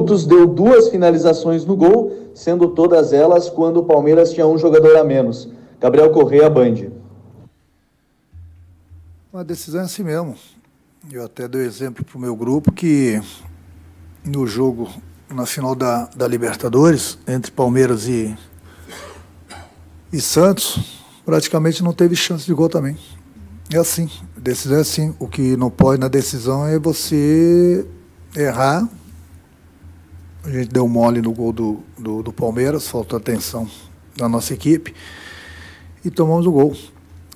minutos deu 2 finalizações no gol, sendo todas elas quando o Palmeiras tinha um jogador a menos. Gabriel Correa, Band. Uma decisão é assim mesmo. Eu até dei exemplo para o meu grupo que no jogo, na final da Libertadores, entre Palmeiras e Santos, praticamente não teve chance de gol também. É assim, decisão é assim. O que não pode na decisão é você errar. A gente deu mole no gol do Palmeiras, faltou atenção da nossa equipe e tomamos o gol.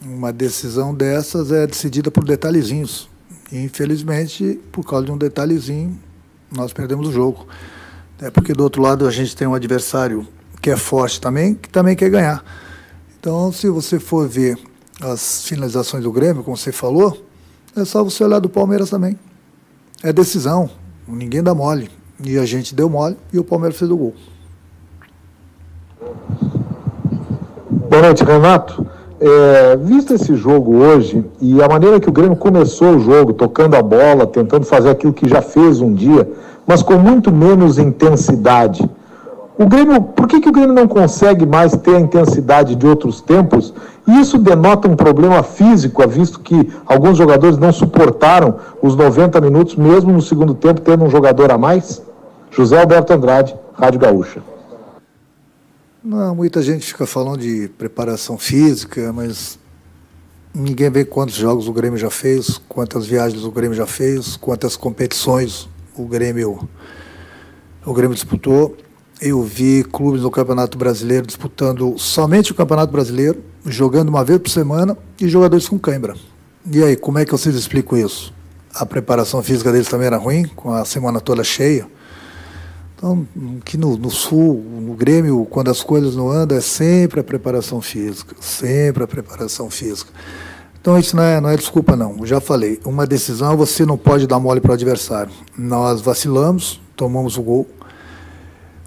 Uma decisão dessas é decidida por detalhezinhos. E, infelizmente, por causa de um detalhezinho, nós perdemos o jogo. É porque do outro lado a gente tem um adversário que é forte também, que também quer ganhar. Então, se você for ver as finalizações do Grêmio, como você falou, é só você olhar do Palmeiras também. É decisão, ninguém dá mole. E a gente deu mole e o Palmeiras fez o gol. Boa noite, Renato. Visto esse jogo hoje e a maneira que o Grêmio começou o jogo, tocando a bola, tentando fazer aquilo que já fez um dia, mas com muito menos intensidade, o Grêmio, por que o Grêmio não consegue mais ter a intensidade de outros tempos? E isso denota um problema físico, visto que alguns jogadores não suportaram os 90 minutos, mesmo no segundo tempo, tendo um jogador a mais? José Alberto Andrade, Rádio Gaúcha. Não, muita gente fica falando de preparação física, mas ninguém vê quantos jogos o Grêmio já fez, quantas viagens o Grêmio já fez, quantas competições o Grêmio disputou. Eu vi clubes no Campeonato Brasileiro disputando somente o Campeonato Brasileiro, jogando uma vez por semana e jogadores com cãibra. E aí, como é que vocês explicam isso? A preparação física deles também era ruim, com a semana toda cheia. Então, aqui no Sul, no Grêmio, quando as coisas não andam, é sempre a preparação física, sempre a preparação física. Então, isso não é desculpa, não. Eu já falei, uma decisão você não pode dar mole para o adversário. Nós vacilamos, tomamos o gol,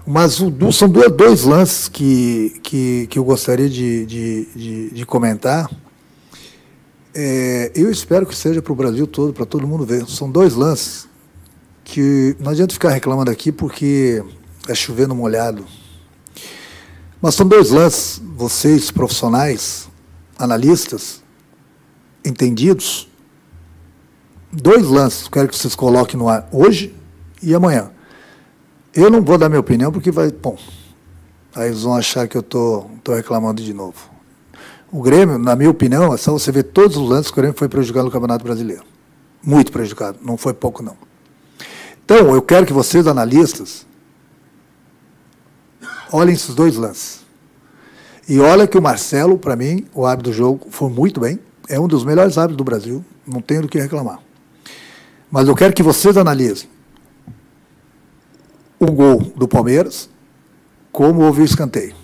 mas são dois lances que eu gostaria de comentar. Eu espero que seja para o Brasil todo, para todo mundo ver. São 2 lances que não adianta ficar reclamando aqui porque é chover no molhado. Mas são 2 lances, vocês profissionais, analistas, entendidos, 2 lances, quero que vocês coloquem no ar hoje e amanhã. Eu não vou dar minha opinião porque aí eles vão achar que eu estou reclamando de novo. O Grêmio, na minha opinião, é só você ver todos os lances que o Grêmio foi prejudicado no Campeonato Brasileiro. Muito prejudicado, não foi pouco não. Então, eu quero que vocês, analistas, olhem esses 2 lances. E olha que o Marcelo, para mim, o árbitro do jogo, foi muito bem. É um dos melhores árbitros do Brasil, não tenho do que reclamar. Mas eu quero que vocês analisem o gol do Palmeiras, como houve o escanteio.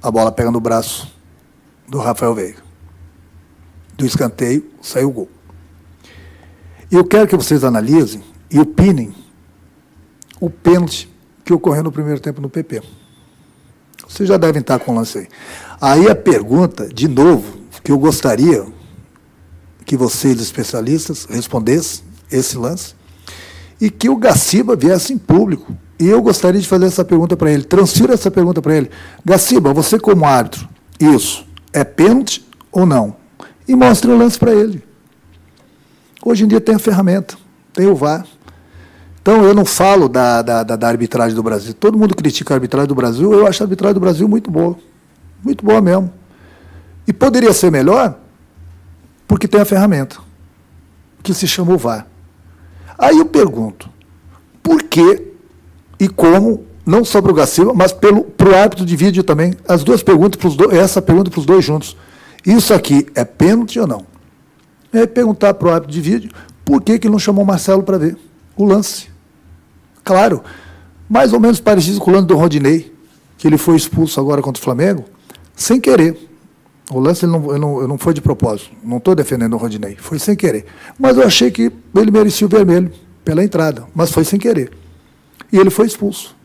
A bola pega no braço do Rafael Veiga. Do escanteio, saiu o gol. Eu quero que vocês analisem e opinem o pênalti que ocorreu no primeiro tempo no PP. Vocês já devem estar com o lance aí. Aí a pergunta, de novo, que eu gostaria que vocês, especialistas, respondessem esse lance e que o Gaciba viesse em público. E eu gostaria de fazer essa pergunta para ele. Transfira essa pergunta para ele. Gaciba, você como árbitro, isso é pênalti ou não? E mostre o lance para ele. Hoje em dia tem a ferramenta, tem o VAR. Então, eu não falo da arbitragem do Brasil. Todo mundo critica a arbitragem do Brasil, eu acho a arbitragem do Brasil muito boa mesmo. E poderia ser melhor porque tem a ferramenta, que se chama o VAR. Aí eu pergunto, por que e como, não só para o Gaciba, mas para o árbitro de vídeo também, as 2 perguntas, essa pergunta para os 2 juntos. Isso aqui é pênalti ou não? É perguntar para o árbitro de vídeo por que ele não chamou o Marcelo para ver o lance. Claro, mais ou menos parecido com o lance do Rodinei, que ele foi expulso agora contra o Flamengo, sem querer. O lance ele não foi de propósito, não estou defendendo o Rodinei, foi sem querer. Mas eu achei que ele merecia o vermelho pela entrada, mas foi sem querer. E ele foi expulso.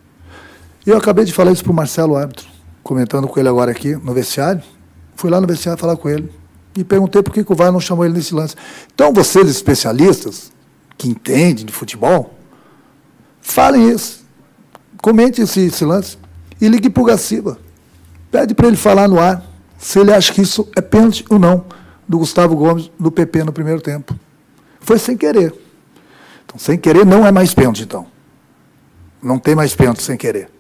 E eu acabei de falar isso para o Marcelo, árbitro, comentando com ele agora aqui no vestiário. Fui lá no vestiário falar com ele. E perguntei por que o VAR não chamou ele nesse lance. Então, vocês especialistas, que entendem de futebol, Falem isso. Comente esse lance e ligue para o Gaciba. Pede para ele falar no ar se ele acha que isso é pênalti ou não, do Gustavo Gomes, do PP no primeiro tempo. Foi sem querer. Então, sem querer não é mais pênalti, então. Não tem mais pênalti sem querer.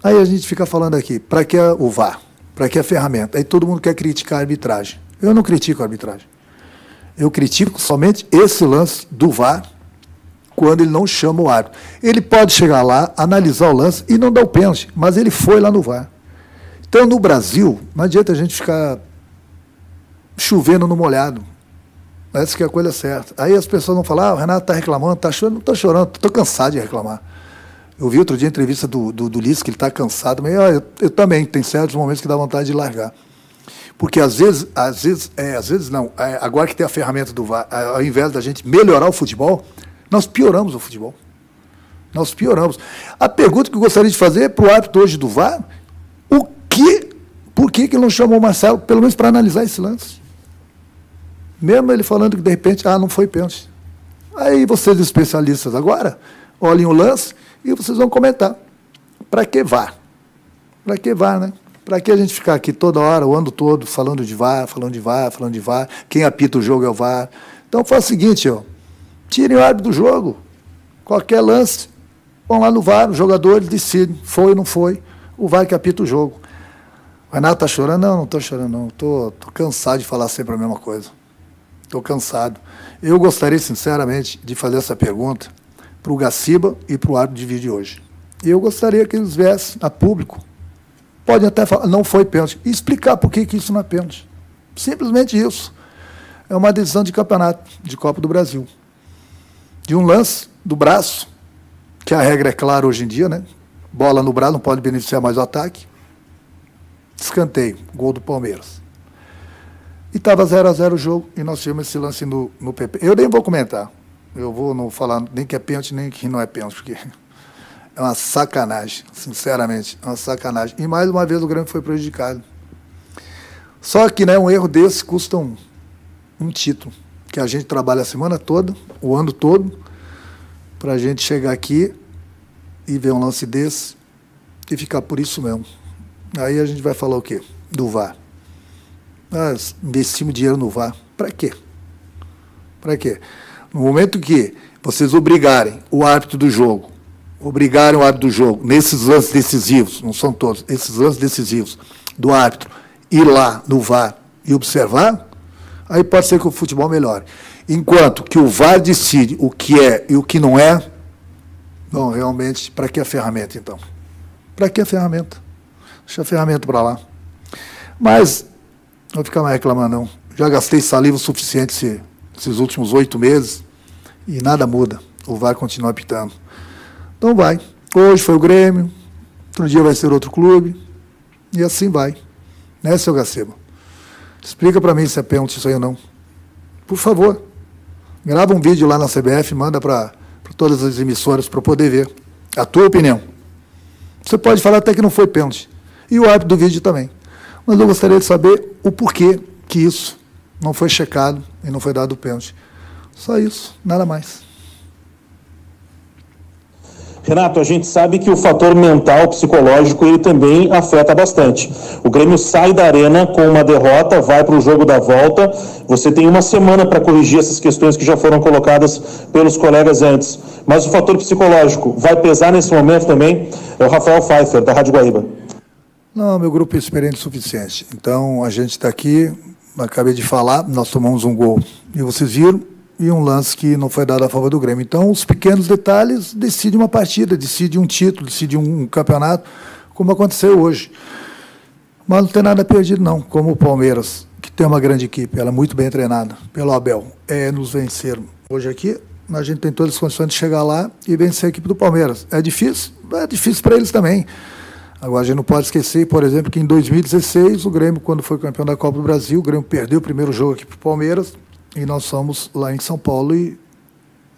Aí a gente fica falando aqui, para que o VAR? Para que a ferramenta? Aí todo mundo quer criticar a arbitragem. Eu não critico a arbitragem. Eu critico somente esse lance do VAR, quando ele não chama o árbitro. Ele pode chegar lá, analisar o lance e não dar o pênalti, mas ele foi lá no VAR. Então, no Brasil, não adianta a gente ficar chovendo no molhado. Essa que é a coisa certa. Aí as pessoas vão falar, o Renato está reclamando, está chorando. Não estou chorando, estou cansado de reclamar. Eu vi outro dia a entrevista do Ulisses, que ele está cansado, mas eu também, tem certos momentos que dá vontade de largar. Porque às vezes não, agora que tem a ferramenta do VAR, ao invés da gente melhorar o futebol, nós pioramos o futebol. Nós pioramos. A pergunta que eu gostaria de fazer para o árbitro hoje do VAR, por que ele não chamou o Marcelo, pelo menos para analisar esse lance? Mesmo ele falando que, de repente, não foi pênalti. Aí vocês, especialistas agora, olhem o lance e vocês vão comentar. Para que VAR? Para que VAR, né? Para que a gente ficar aqui toda hora, o ano todo, falando de VAR, falando de VAR, falando de VAR, quem apita o jogo é o VAR. Então, faz o seguinte, tirem o árbitro do jogo. Qualquer lance, vão lá no VAR, os jogadores decidem, foi ou não foi, o VAR que apita o jogo. O Renato está chorando? Não estou chorando, não. Estou cansado de falar sempre a mesma coisa. Estou cansado. Eu gostaria, sinceramente, de fazer essa pergunta para o Gaciba e para o árbitro de vídeo hoje. E eu gostaria que eles viessem a público. Pode até falar, não foi pênalti. E explicar por que isso não é pênalti. Simplesmente isso. É uma decisão de campeonato, de Copa do Brasil. De um lance do braço, que a regra é clara hoje em dia, né? Bola no braço, não pode beneficiar mais o ataque. Escanteio, gol do Palmeiras. E estava 0-0 o jogo, e nós tivemos esse lance no PP. Eu nem vou comentar. Eu vou não falar nem que é pênalti, nem que não é pênalti, porque é uma sacanagem, sinceramente, é uma sacanagem. E mais uma vez o Grêmio foi prejudicado. Só que, né, um erro desse custa um título, que a gente trabalha a semana toda, o ano todo, para a gente chegar aqui e ver um lance desse e ficar por isso mesmo. Aí a gente vai falar o quê? Do VAR. Investimos dinheiro no VAR. Para quê? Para quê? No momento que vocês obrigarem o árbitro do jogo, nesses lances decisivos, não são todos, esses lances decisivos do árbitro, ir lá no VAR e observar, aí pode ser que o futebol melhore. Enquanto que o VAR decide o que é e o que não é, bom, realmente, para que a ferramenta, então? Para que a ferramenta? Deixa a ferramenta para lá. Mas, não vou ficar mais reclamando, não. Já gastei saliva o suficiente esses últimos 8 meses e nada muda. O VAR continua apitando. Então vai. Hoje foi o Grêmio, outro dia vai ser outro clube, e assim vai. Né, seu Gaciba? Explica para mim se é pênalti isso aí ou não. Por favor. Grava um vídeo lá na CBF, manda para todas as emissoras para eu poder ver a tua opinião. Você pode falar até que não foi pênalti. E o árbitro do vídeo também. Mas eu gostaria de saber o porquê que isso não foi checado e não foi dado o pênalti. Só isso, nada mais. Renato, a gente sabe que o fator mental, psicológico, ele também afeta bastante. O Grêmio sai da arena com uma derrota, vai para o jogo da volta. Você tem uma semana para corrigir essas questões que já foram colocadas pelos colegas antes. Mas o fator psicológico vai pesar nesse momento também? É o Rafael Pfeiffer, da Rádio Guaíba. Não, meu grupo é experiente o suficiente. Então, a gente está aqui, acabei de falar, nós tomamos um gol. E vocês viram, e um lance que não foi dado a favor do Grêmio. Então, os pequenos detalhes decidem uma partida, decidem um título, decidem um campeonato, como aconteceu hoje. Mas não tem nada perdido, não. Como o Palmeiras, que tem uma grande equipe, ela é muito bem treinada pelo Abel, nos venceram. Hoje aqui, a gente tem todas as condições de chegar lá e vencer a equipe do Palmeiras. É difícil? É difícil para eles também. Agora, a gente não pode esquecer, por exemplo, que em 2016, o Grêmio, quando foi campeão da Copa do Brasil, o Grêmio perdeu o primeiro jogo aqui para o Palmeiras, e nós fomos lá em São Paulo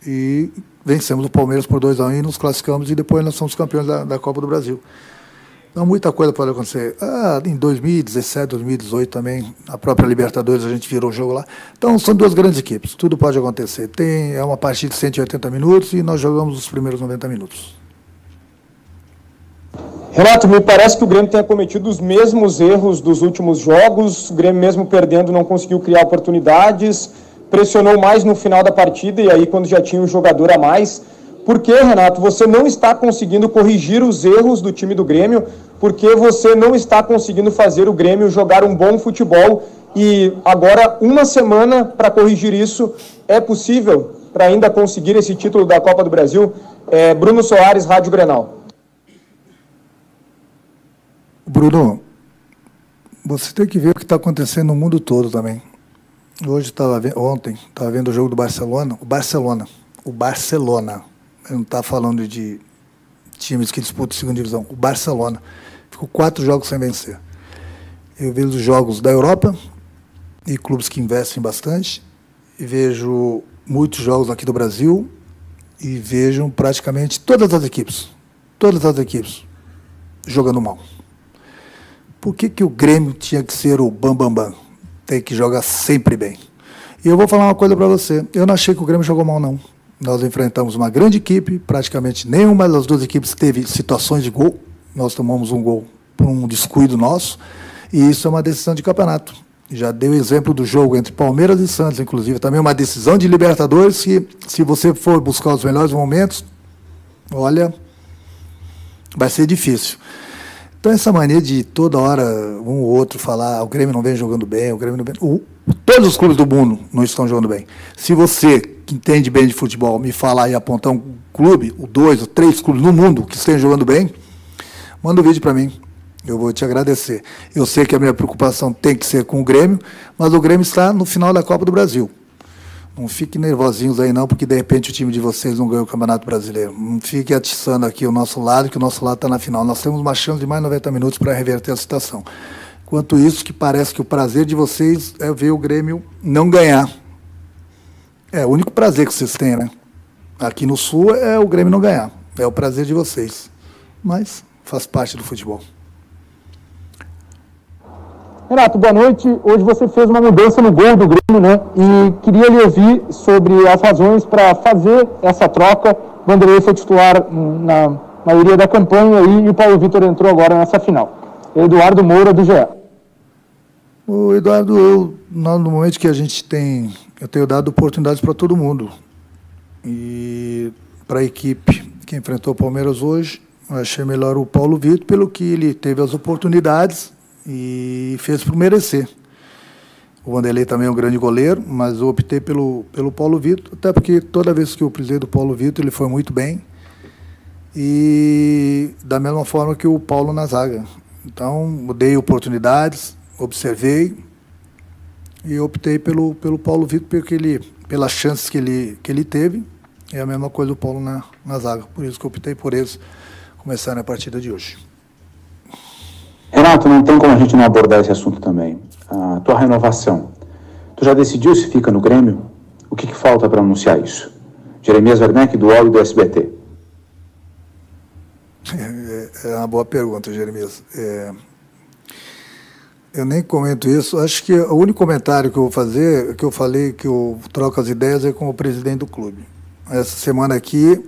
e vencemos o Palmeiras por 2-1 e nos classificamos, e depois nós somos campeões da Copa do Brasil. Então, muita coisa pode acontecer. Em 2017, 2018 também, a própria Libertadores, a gente virou o jogo lá. Então, são duas grandes equipes, tudo pode acontecer. É uma partida de 180 minutos e nós jogamos os primeiros 90 minutos. Renato, me parece que o Grêmio tenha cometido os mesmos erros dos últimos jogos. O Grêmio, mesmo perdendo, não conseguiu criar oportunidades, pressionou mais no final da partida e aí quando já tinha um jogador a mais. Por que, Renato, você não está conseguindo corrigir os erros do time do Grêmio? Por que você não está conseguindo fazer o Grêmio jogar um bom futebol? E agora, uma semana para corrigir isso, é possível para ainda conseguir esse título da Copa do Brasil? Bruno Soares, Rádio Grenal. Bruno, você tem que ver o que está acontecendo no mundo todo também. Ontem, estava vendo o jogo do Barcelona. O Barcelona. Eu não está falando de times que disputam a segunda divisão. O Barcelona ficou 4 jogos sem vencer. Eu vejo os jogos da Europa e clubes que investem bastante, e vejo muitos jogos aqui do Brasil e vejo praticamente todas as equipes jogando mal. Por que o Grêmio tinha que ser o bam? Tem que jogar sempre bem. E eu vou falar uma coisa para você. Eu não achei que o Grêmio jogou mal, não. Nós enfrentamos uma grande equipe, praticamente nenhuma das duas equipes teve situações de gol. Nós tomamos um gol por um descuido nosso, e isso é uma decisão de campeonato. Já dei o exemplo do jogo entre Palmeiras e Santos, inclusive, também uma decisão de Libertadores, que se você for buscar os melhores momentos, olha, vai ser difícil. Então, essa mania de toda hora um ou outro falar o Grêmio não vem jogando bem, o Grêmio não vem... Todos os clubes do mundo não estão jogando bem. Se você, que entende bem de futebol, me falar e apontar um clube, ou 2 ou 3 clubes no mundo que estejam jogando bem, manda um vídeo para mim. Eu vou te agradecer. Eu sei que a minha preocupação tem que ser com o Grêmio, mas o Grêmio está no final da Copa do Brasil. Não fiquem nervosinhos aí não, porque de repente o time de vocês não ganhou o Campeonato Brasileiro. Não fiquem atiçando aqui o nosso lado, que o nosso lado está na final. Nós temos uma chance de mais 90 minutos para reverter a situação. Enquanto isso, que parece que o prazer de vocês é ver o Grêmio não ganhar. É o único prazer que vocês têm, né? Aqui no Sul é o Grêmio não ganhar. É o prazer de vocês. Mas faz parte do futebol. Renato, boa noite. Hoje você fez uma mudança no gol do Grêmio, né? E queria lhe ouvir sobre as razões para fazer essa troca. O Vanderlei foi titular na maioria da campanha e o Paulo Vitor entrou agora nessa final. Eduardo Moura, do GE. O Eduardo, no momento que a gente tem... Eu tenho dado oportunidades para todo mundo. E para a equipe que enfrentou o Palmeiras hoje, eu achei melhor o Paulo Vitor, pelo que ele teve as oportunidades e fez por merecer. O Vanderlei também é um grande goleiro, mas eu optei pelo Paulo Vitor, até porque toda vez que eu precisei do Paulo Vitor, ele foi muito bem. E da mesma forma que o Paulo na zaga. Então, dei oportunidades, observei e optei pelo Paulo Vitor, porque pelas chances que ele teve. É a mesma coisa do Paulo na zaga. Por isso que eu optei por eles começarem a partida de hoje. Renato, não tem como a gente não abordar esse assunto também. A tua renovação. Tu já decidiu se fica no Grêmio? O que falta para anunciar isso? Jeremias Werneck, do UOL e do SBT. É uma boa pergunta, Jeremias. Eu nem comento isso. Acho que o único comentário que eu vou fazer, que eu falei que eu troco as ideias, é com o presidente do clube. Essa semana aqui,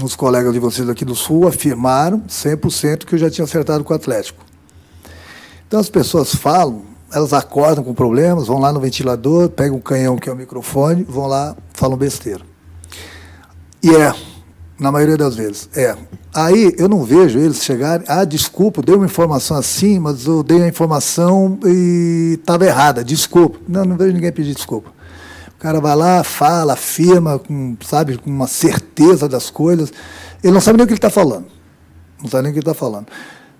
os colegas de vocês aqui do Sul afirmaram 100% que eu já tinha acertado com o Atlético. Então as pessoas falam, elas acordam com problemas, vão lá no ventilador, pegam um canhão que é o microfone, vão lá, falam besteira. E na maioria das vezes, Aí eu não vejo eles chegarem, desculpa, dei uma informação assim, mas eu dei a informação e estava errada, desculpa. Não vejo ninguém pedir desculpa. O cara vai lá, fala, afirma, com uma certeza das coisas. Ele não sabe nem o que ele está falando. Não sabe nem o que ele está falando.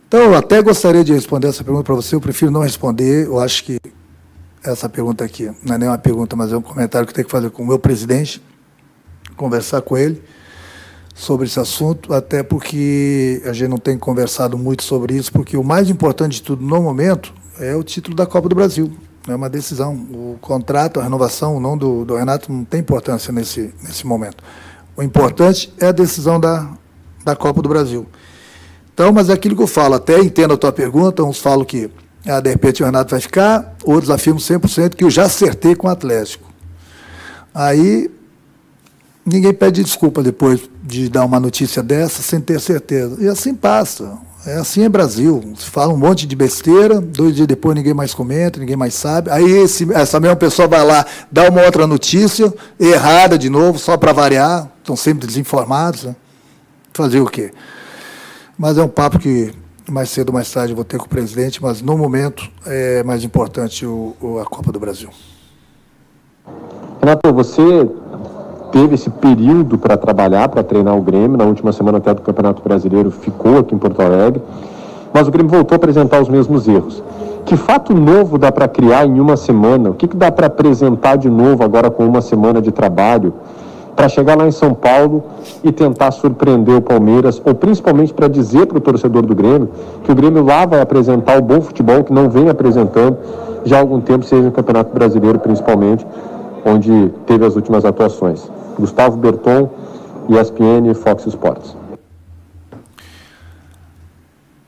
Então, eu até gostaria de responder essa pergunta para você, eu prefiro não responder. Eu acho que essa pergunta aqui não é nem uma pergunta, mas é um comentário que eu tenho que fazer com o meu presidente, conversar com ele sobre esse assunto, até porque a gente não tem conversado muito sobre isso, porque o mais importante de tudo no momento é o título da Copa do Brasil. É uma decisão. O contrato, a renovação, o nome do Renato não tem importância nesse momento. O importante é a decisão da Copa do Brasil. Então, mas é aquilo que eu falo, até entendo a tua pergunta, uns falam que, de repente o Renato vai ficar, outros afirmam 100% que eu já acertei com o Atlético. Aí, ninguém pede desculpa depois de dar uma notícia dessa sem ter certeza. E assim passa. Assim é Brasil. Se fala um monte de besteira, 2 dias depois ninguém mais comenta, ninguém mais sabe. Aí essa mesma pessoa vai lá, dá uma outra notícia, errada de novo, só para variar. Estão sempre desinformados. Né? Fazer o quê? Mas é um papo que mais cedo ou mais tarde eu vou ter com o presidente, mas no momento é mais importante a Copa do Brasil. Renato, você teve esse período para trabalhar, para treinar o Grêmio, na última semana até do Campeonato Brasileiro ficou aqui em Porto Alegre, mas o Grêmio voltou a apresentar os mesmos erros. Que fato novo dá para criar em uma semana? O que dá para apresentar de novo agora com uma semana de trabalho para chegar lá em São Paulo e tentar surpreender o Palmeiras, ou principalmente para dizer para o torcedor do Grêmio que o Grêmio lá vai apresentar o bom futebol que não vem apresentando já há algum tempo, seja no Campeonato Brasileiro principalmente, onde teve as últimas atuações. Gustavo Berton, ESPN e Fox Sports.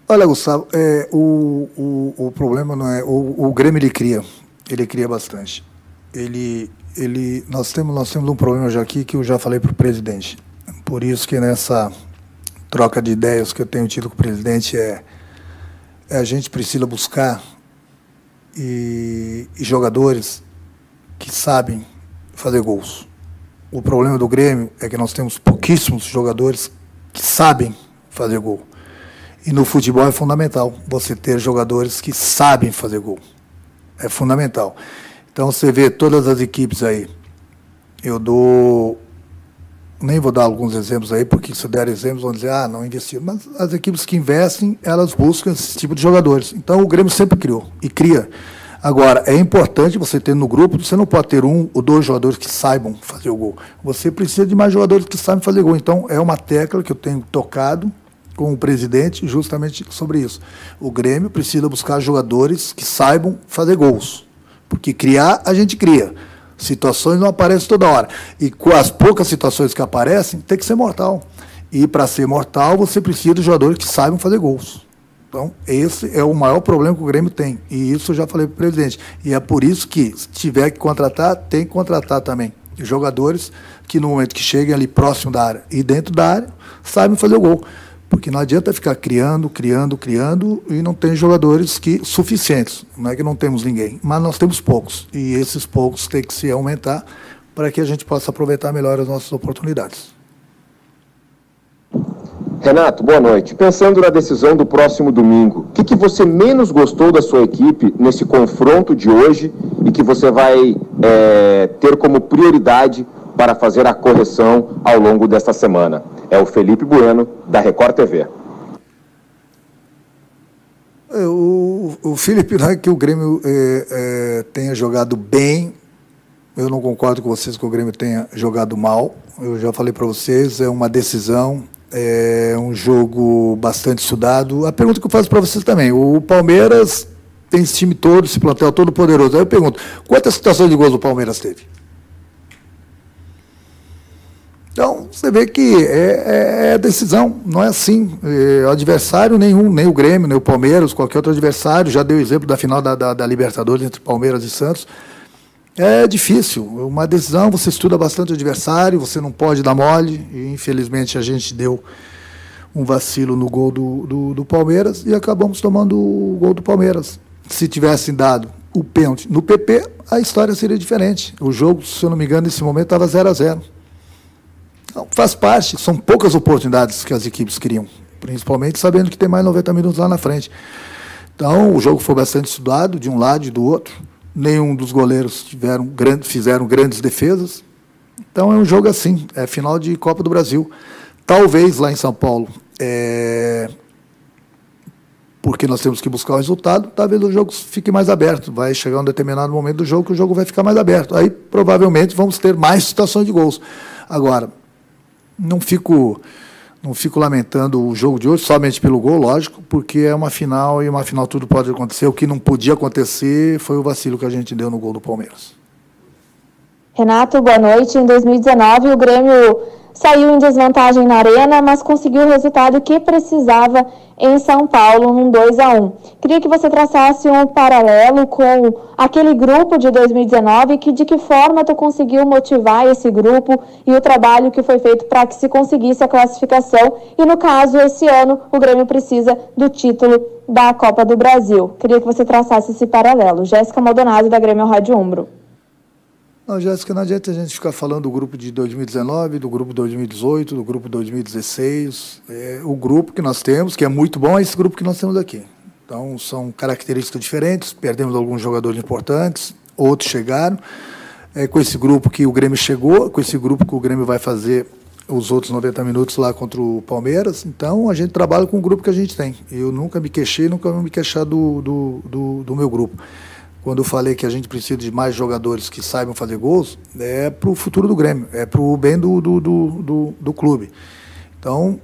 Olha, Gustavo, o problema não é... O Grêmio ele cria bastante. Nós temos um problema já aqui que eu já falei para o presidente. Por isso que nessa troca de ideias que eu tenho tido com o presidente a gente precisa buscar e jogadores que sabem fazer gols. O problema do Grêmio é que nós temos pouquíssimos jogadores que sabem fazer gol. E no futebol é fundamental você ter jogadores que sabem fazer gol. É fundamental. Então você vê todas as equipes aí. Nem vou dar alguns exemplos aí, porque se eu der exemplos vão dizer, não investiram. Mas as equipes que investem, elas buscam esse tipo de jogadores. Então o Grêmio sempre criou e cria. Agora, é importante você ter no grupo, você não pode ter 1 ou 2 jogadores que saibam fazer o gol. Você precisa de mais jogadores que sabem fazer gol. Então, é uma tecla que eu tenho tocado com o presidente justamente sobre isso. O Grêmio precisa buscar jogadores que saibam fazer gols. Porque criar, a gente cria. Situações não aparecem toda hora. E com as poucas situações que aparecem, tem que ser mortal. E para ser mortal, você precisa de jogadores que saibam fazer gols. Então, esse é o maior problema que o Grêmio tem. E isso eu já falei para o presidente. E é por isso que, se tiver que contratar, tem que contratar também jogadores que, no momento que cheguem ali próximo da área e dentro da área, sabem fazer o gol. Porque não adianta ficar criando e não tem jogadores suficientes. Não é que não temos ninguém, mas nós temos poucos. E esses poucos têm que se aumentar para que a gente possa aproveitar melhor as nossas oportunidades. Renato, boa noite. Pensando na decisão do próximo domingo, o que você menos gostou da sua equipe nesse confronto de hoje e que você vai ter como prioridade para fazer a correção ao longo desta semana? É o Felipe Bueno, da Record TV. O Felipe, não é que o Grêmio tenha jogado bem. Eu não concordo com vocês que o Grêmio tenha jogado mal. Eu já falei para vocês, é uma decisão, é um jogo bastante estudado. A pergunta que eu faço para vocês também, o Palmeiras tem esse time todo, esse plantel todo poderoso. Aí eu pergunto, quantas situações de gols o Palmeiras teve? Então, você vê que é decisão, não é assim. Adversário nenhum, nem o Grêmio, nem o Palmeiras, qualquer outro adversário, já deu exemplo da final da Libertadores entre Palmeiras e Santos. É difícil, uma decisão, você estuda bastante o adversário, você não pode dar mole, e infelizmente a gente deu um vacilo no gol do Palmeiras e acabamos tomando o gol do Palmeiras. Se tivessem dado o pênalti no PP, a história seria diferente. O jogo, se eu não me engano, nesse momento estava 0-0. Então, faz parte, são poucas oportunidades que as equipes criam, principalmente sabendo que tem mais 90 minutos lá na frente. Então, o jogo foi bastante estudado, de um lado e do outro. Nenhum dos goleiros fizeram grandes defesas. Então, é um jogo assim, é final de Copa do Brasil. Talvez lá em São Paulo, porque nós temos que buscar o resultado, talvez o jogo fique mais aberto. Vai chegar um determinado momento do jogo que o jogo vai ficar mais aberto. Aí, provavelmente, vamos ter mais situações de gols. Agora, não fico lamentando o jogo de hoje, somente pelo gol, lógico, porque é uma final e uma final tudo pode acontecer. O que não podia acontecer foi o vacilo que a gente deu no gol do Palmeiras. Renato, boa noite. Em 2019, o Grêmio saiu em desvantagem na Arena, mas conseguiu o resultado que precisava em São Paulo, num 2-1. Queria que você traçasse um paralelo com aquele grupo de 2019, de que forma tu conseguiu motivar esse grupo e o trabalho que foi feito para que se conseguisse a classificação. E no caso, esse ano, o Grêmio precisa do título da Copa do Brasil. Queria que você traçasse esse paralelo. Jéssica Maldonado, da Grêmio Rádio Umbro. Não, Jéssica, não adianta a gente ficar falando do grupo de 2019, do grupo 2018, do grupo 2016. O grupo que nós temos, que é muito bom, é esse grupo que nós temos aqui. Então, são características diferentes, perdemos alguns jogadores importantes, outros chegaram. Com esse grupo que o Grêmio chegou, com esse grupo que o Grêmio vai fazer os outros 90 minutos lá contra o Palmeiras. Então, a gente trabalha com o grupo que a gente tem. Eu nunca me queixei, nunca vou me queixar do meu grupo. Quando eu falei que a gente precisa de mais jogadores que saibam fazer gols, é para o futuro do Grêmio, é para o bem do clube. Então,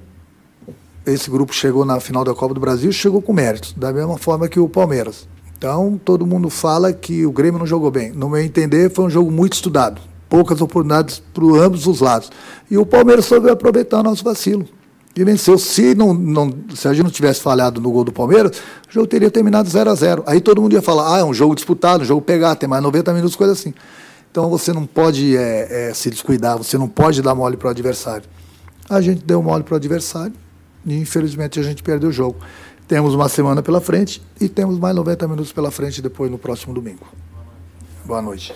esse grupo chegou na final da Copa do Brasil, chegou com méritos, da mesma forma que o Palmeiras. Então, todo mundo fala que o Grêmio não jogou bem. No meu entender, foi um jogo muito estudado, poucas oportunidades para ambos os lados. E o Palmeiras soube aproveitar o nosso vacilo e venceu. Se a gente não tivesse falhado no gol do Palmeiras, o jogo teria terminado 0-0. Aí todo mundo ia falar, é um jogo disputado, um jogo pegado, tem mais 90 minutos, coisa assim. Então você não pode se descuidar, você não pode dar mole para o adversário. A gente deu mole para o adversário e infelizmente a gente perdeu o jogo. Temos uma semana pela frente e temos mais 90 minutos pela frente depois no próximo domingo. Boa noite.